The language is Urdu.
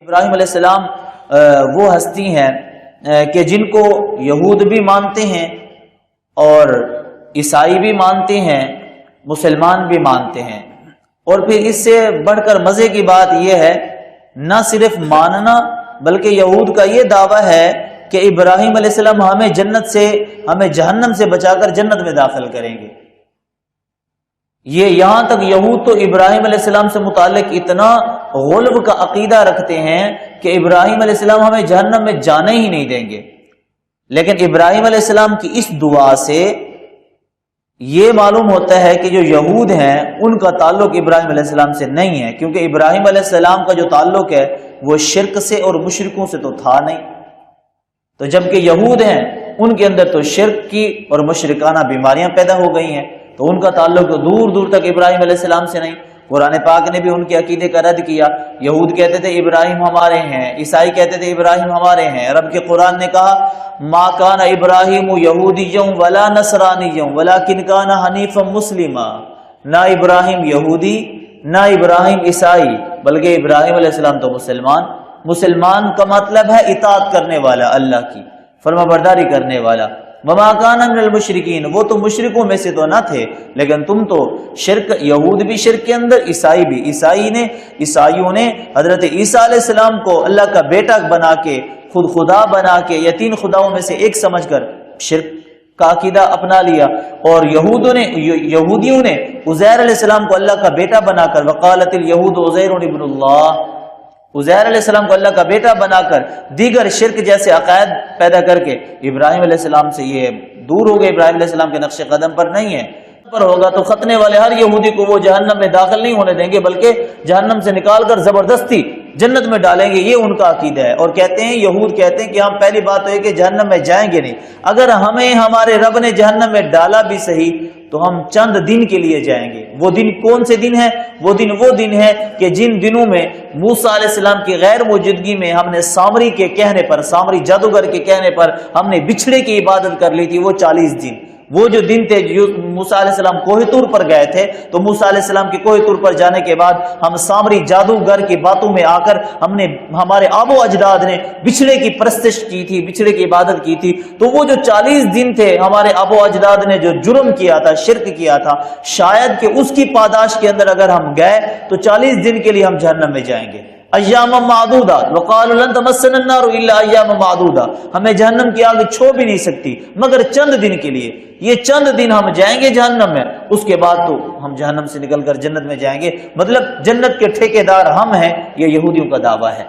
ابراہیم علیہ السلام وہ ہستی ہیں کہ جن کو یہود بھی مانتے ہیں اور عیسائی بھی مانتے ہیں، مسلمان بھی مانتے ہیں۔ اور پھر اس سے بڑھ کر مزے کی بات یہ ہے، نہ صرف ماننا بلکہ یہود کا یہ دعویٰ ہے کہ ابراہیم علیہ السلام ہمیں جہنم سے بچا کر جنت میں داخل کریں گے۔ یہ یہاں تک یہود تو ابراہیم علیہ السلام سے متعلق اتنا غلب کا عقیدہ رکھتے ہیں کہ ابراہیم علیہ السلام ہمیں جہنم میں جانے ہی نہیں دیں گے۔ لیکن ابراہیم علیہ السلام کی اس دعا سے یہ معلوم ہوتا ہے کہ جو یہود ہیں ان کا تعلق ابراہیم علیہ السلام سے نہیں ہے، کیونکہ ابراہیم علیہ السلام کا جو تعلق ہے وہ شرک سے اور مشرکوں سے تو تھا نہیں۔ تو جبکہ یہود ہیں ان کے اندر تو شرک کی اور مشرکانہ بیماریاں پیدا ہو گئی ہیں، تو ان کا تعلق تو دور دور تک ابراہیم علیہ السلام سے نہیں۔ قرآن پاک نے بھی ان کے عقیدے کا رد کیا۔ یہود کہتے تھے ابراہیم ہمارے ہیں، عیسائی کہتے تھے ابراہیم ہمارے ہیں۔ رب کے قرآن نے کہا ما کان ابراہیم یہودیا ولا نصرانیا ولکن کان حنیفا مسلما، نہ ابراہیم یہودی نہ ابراہیم عیسائی بلکہ ابراہیم علیہ السلام تو مسلمان کا مطلب ہے اطاعت کرنے والا، اللہ کی فرما برداری کرنے والا۔ وما کان من المشرکین، وہ تو مشرکوں میں سے تو نہ تھے، لیکن تم تو شرک، یہود بھی شرک کے اندر، عیسائی بھی۔ عیسائیوں نے حضرت عیسیٰ علیہ السلام کو اللہ کا بیٹا بنا کے، خود خدا بنا کے، یا تین خداؤں میں سے ایک سمجھ کر شرک کا عقیدہ اپنا لیا۔ اور یہودیوں نے عزیر علیہ السلام کو اللہ کا بیٹا بنا کر وقالت الیہود عزیر ابن اللہ، عزیر علیہ السلام کو اللہ کا بیٹا بنا کر دیگر شرک جیسے عقائد پیدا کر کے ابراہیم علیہ السلام سے یہ دور ہو گئے، ابراہیم علیہ السلام کے نقش قدم پر نہیں ہے۔ پر ہوگا تو ختنے والے ہر یہودی کو وہ جہنم میں داخل نہیں ہونے دیں گے، بلکہ جہنم سے نکال کر زبردستی جنت میں ڈالیں گے، یہ ان کا عقیدہ ہے۔ اور کہتے ہیں یہود کہتے ہیں کہ ہم پہلی بات تو ہے کہ جہنم میں جائیں گے نہیں، اگر ہمیں ہمارے رب نے جہنم میں ڈالا بھی صحیح تو ہم چند دن کے لیے جائیں گے۔ وہ دن کون سے دن ہے؟ وہ دن ہے کہ جن دنوں میں موسیٰ علیہ السلام کی غیر موجودگی میں ہم نے سامری کے کہنے پر، سامری جادوگر کے کہنے پر ہم نے بچھڑے کی عبادت کر لی تھی، وہ 40 دن۔ وہ جو دن تھے موسیٰ علیہ السلام کوہ طور پر گئے تھے، تو موسیٰ علیہ السلام کے کوہ طور پر جانے کے بعد ہم سامری جادوگر کی باتوں میں آ کر ہمارے آب و اجداد نے بچھڑے کی پرستش کی تھی، بچھڑے کی عبادت کی تھی۔ تو وہ جو 40 دن تھے ہمارے آب و اجداد نے جو جرم کیا تھا، شرک کیا تھا، شاید کہ اس کی پاداش کے اندر اگر ہم گئے تو 40 دن کے لیے ہم جہنم میں جائیں گے۔ ایام معدودہ وقالوا لن تمسنا النار الا ایام معدودہ، ہمیں جہنم کی آگ چھو بھی نہیں سکتی مگر چند دن کے لیے۔ یہ چند دن ہم جائیں گے جہنم میں، اس کے بعد تو ہم جہنم سے نکل کر جنت میں جائیں گے، مطلب جنت کے ٹھیکیدار ہم ہیں، یہ یہودیوں کا دعویٰ ہے۔